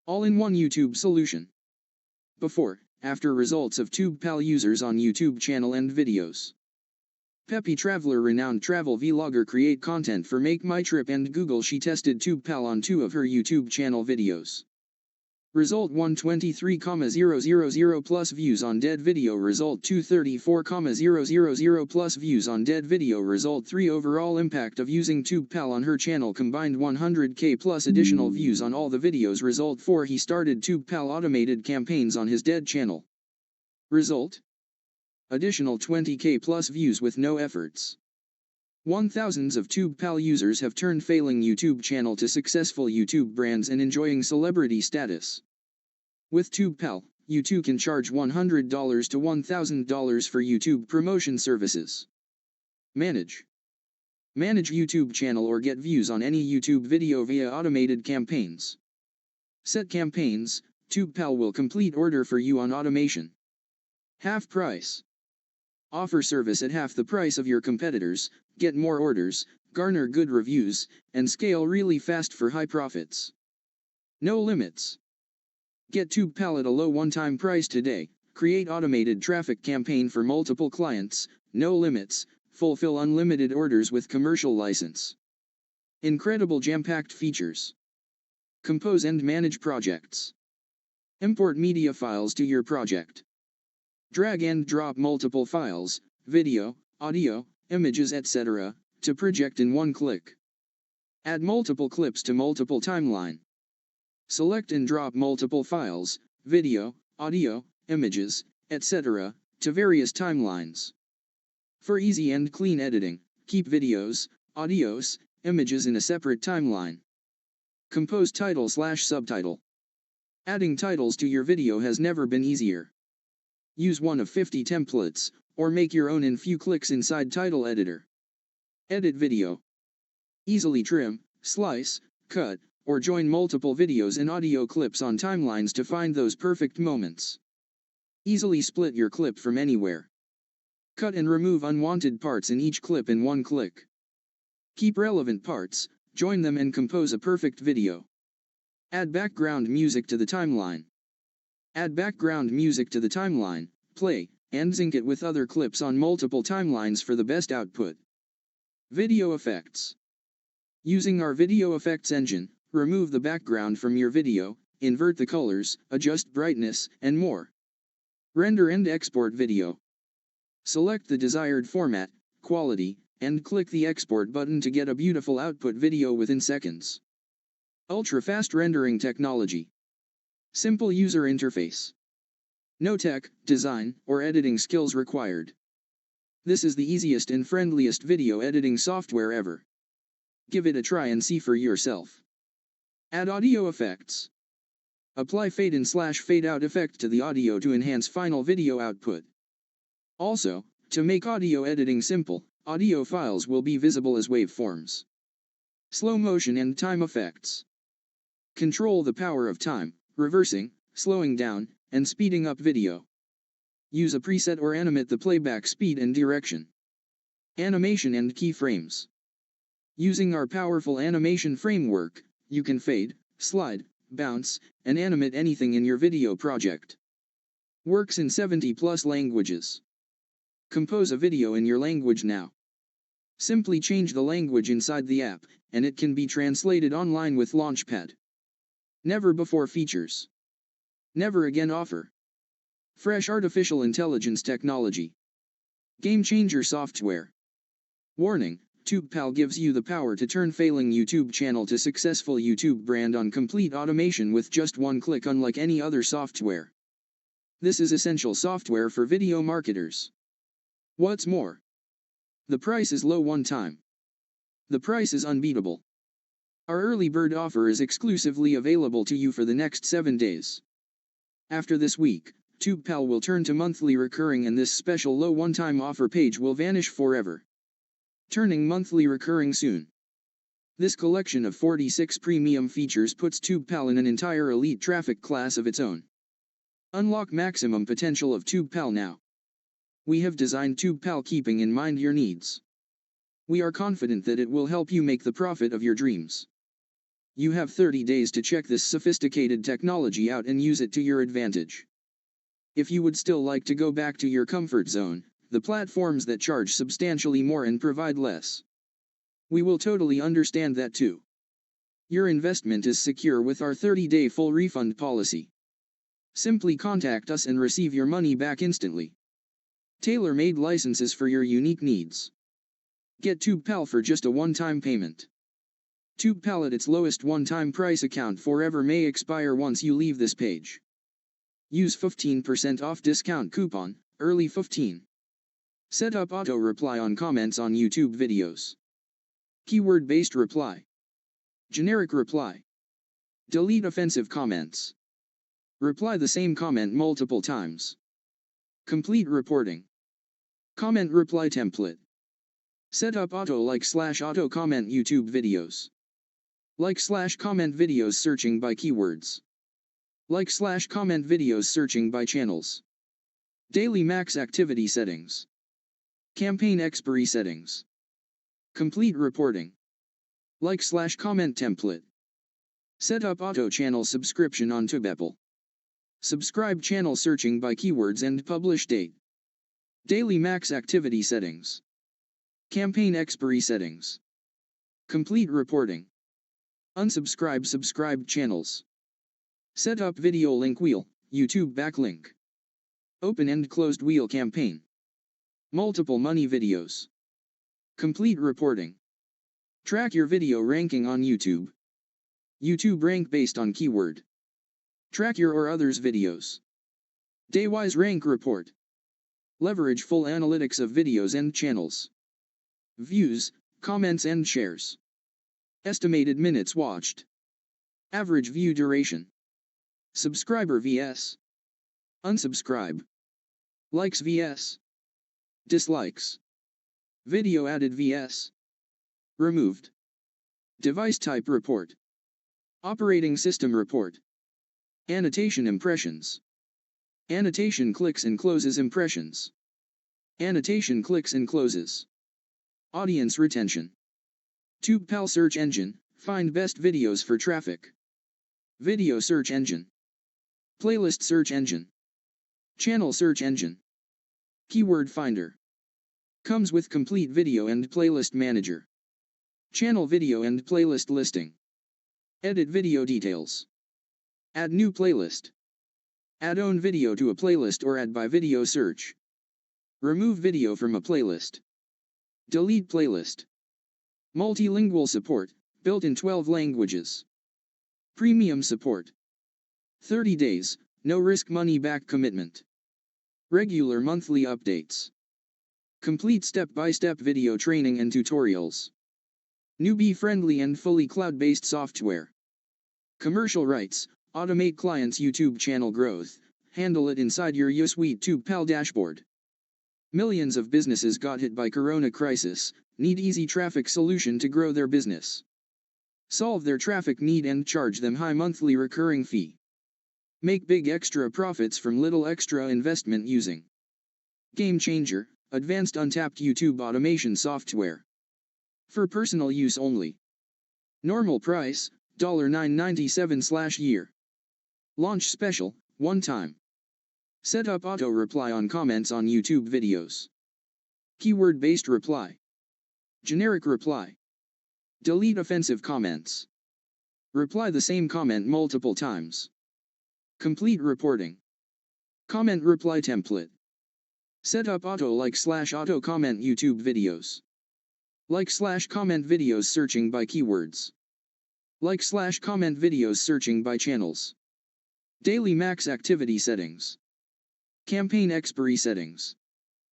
All-in-one YouTube solution. Before, after results of TubePal users on YouTube channel and videos. Peppy Traveler, renowned travel vlogger, create content for Make My Trip and Google. She tested TubePal on 2 of her YouTube channel videos. Result 123,000 plus views on dead video. Result 234,000 plus views on dead video. Result 3 overall impact of using TubePal on her channel combined 100k plus additional views on all the videos. Result 4 he started TubePal automated campaigns on his dead channel. Result additional 20k plus views with no efforts. Thousands of TubePal users have turned failing YouTube channel to successful YouTube brands and enjoying celebrity status. With TubePal, you too can charge $100 to $1,000 for YouTube promotion services. Manage YouTube channel or get views on any YouTube video via automated campaigns. Set campaigns, TubePal will complete order for you on automation. Half price. Offer service at half the price of your competitors, get more orders, garner good reviews, and scale really fast for high profits. No limits. Get TubePal at a low one-time price today. Create automated traffic campaign for multiple clients, no limits, fulfill unlimited orders with commercial license. Incredible jam-packed features. Compose and manage projects. Import media files to your project. Drag and drop multiple files, video, audio, images, etc., to project in one click. Add multiple clips to multiple timeline. Select and drop multiple files, video, audio, images, etc., to various timelines. For easy and clean editing, keep videos, audios, images in a separate timeline. Compose title/subtitle. Adding titles to your video has never been easier. Use one of 50 templates, or make your own in few clicks inside Title Editor. Edit video. Easily trim, slice, cut, or join multiple videos and audio clips on timelines to find those perfect moments. Easily split your clip from anywhere. Cut and remove unwanted parts in each clip in one click. Keep relevant parts, join them and compose a perfect video. Add background music to the timeline. Add background music to the timeline, play, and sync it with other clips on multiple timelines for the best output. Video effects. Using our video effects engine, remove the background from your video, invert the colors, adjust brightness, and more. Render and export video. Select the desired format, quality, and click the export button to get a beautiful output video within seconds. Ultra-fast rendering technology. Simple user interface. No tech, design, or editing skills required. This is the easiest and friendliest video editing software ever. Give it a try and see for yourself. Add audio effects. Apply fade in/fade out effect to the audio to enhance final video output. Also, to make audio editing simple, audio files will be visible as waveforms. Slow motion and time effects. Control the power of time, reversing, slowing down, and speeding up video. Use a preset or animate the playback speed and direction. Animation and keyframes. Using our powerful animation framework, you can fade, slide, bounce, and animate anything in your video project. Works in 70+ languages. Compose a video in your language now. Simply change the language inside the app, and it can be translated online with Launchpad. Never before features. Never again offer. Fresh artificial intelligence technology. Game changer software. Warning, TubePal gives you the power to turn failing YouTube channel to successful YouTube brand on complete automation with just one click, unlike any other software. This is essential software for video marketers. What's more? The price is low one time. The price is unbeatable. Our early bird offer is exclusively available to you for the next 7 days. After this week, TubePal will turn to monthly recurring and this special low one-time offer page will vanish forever. Turning monthly recurring soon. This collection of 46 premium features puts TubePal in an entire elite traffic class of its own. Unlock maximum potential of TubePal now. We have designed TubePal keeping in mind your needs. We are confident that it will help you make the profit of your dreams. You have 30 days to check this sophisticated technology out and use it to your advantage. If you would still like to go back to your comfort zone, the platforms that charge substantially more and provide less, we will totally understand that too. Your investment is secure with our 30-day full refund policy. Simply contact us and receive your money back instantly. Tailor-made licenses for your unique needs. Get TubePal for just a one-time payment. TubePal at its lowest one-time price account forever may expire once you leave this page. Use 15% off discount coupon, early 15. Set up auto reply on comments on YouTube videos. Keyword-based reply. Generic reply. Delete offensive comments. Reply the same comment multiple times. Complete reporting. Comment reply template. Set up auto like/auto comment YouTube videos. Like/comment videos searching by keywords. Like/comment videos searching by channels. Daily max activity settings. Campaign expiry settings. Complete reporting. Like/comment template. Set up auto channel subscription on TubePal. Subscribe channel searching by keywords and publish date. Daily max activity settings. Campaign expiry settings. Complete reporting. Unsubscribe subscribed channels. Set up video link wheel, YouTube backlink. Open and closed wheel campaign. Multiple money videos. Complete reporting. Track your video ranking on YouTube. YouTube rank based on keyword. Track your or others' videos. Day-wise rank report. Leverage full analytics of videos and channels. Views, comments and shares. Estimated minutes watched. Average view duration. Subscriber vs. Unsubscribe. Likes vs. Dislikes. Video added vs. Removed. Device type report. Operating system report. Annotation impressions. Annotation clicks and closes impressions. Annotation clicks and closes. Audience retention. TubePal search engine, find best videos for traffic. Video search engine. Playlist search engine. Channel search engine. Keyword finder. Comes with complete video and playlist manager. Channel video and playlist listing. Edit video details. Add new playlist. Add own video to a playlist or add by video search. Remove video from a playlist. Delete playlist. Multilingual support, built in 12 languages. Premium support. 30 days, no risk money back commitment. Regular monthly updates. Complete step-by-step video training and tutorials. Newbie-friendly and fully cloud-based software. Commercial rights. Automate clients' YouTube channel growth, handle it inside your USuite TubePal dashboard. Millions of businesses got hit by Corona crisis, need easy traffic solution to grow their business. Solve their traffic need and charge them high monthly recurring fee. Make big extra profits from little extra investment using Game Changer, advanced untapped YouTube automation software. For personal use only. Normal price, $9.97/year. Launch special, one time. Set up auto reply on comments on YouTube videos. Keyword-based reply. Generic reply. Delete offensive comments. Reply the same comment multiple times. Complete reporting. Comment reply template. Set up auto like/auto comment YouTube videos. Like/comment videos searching by keywords. Like/comment videos searching by channels. Daily max activity settings. Campaign expiry settings.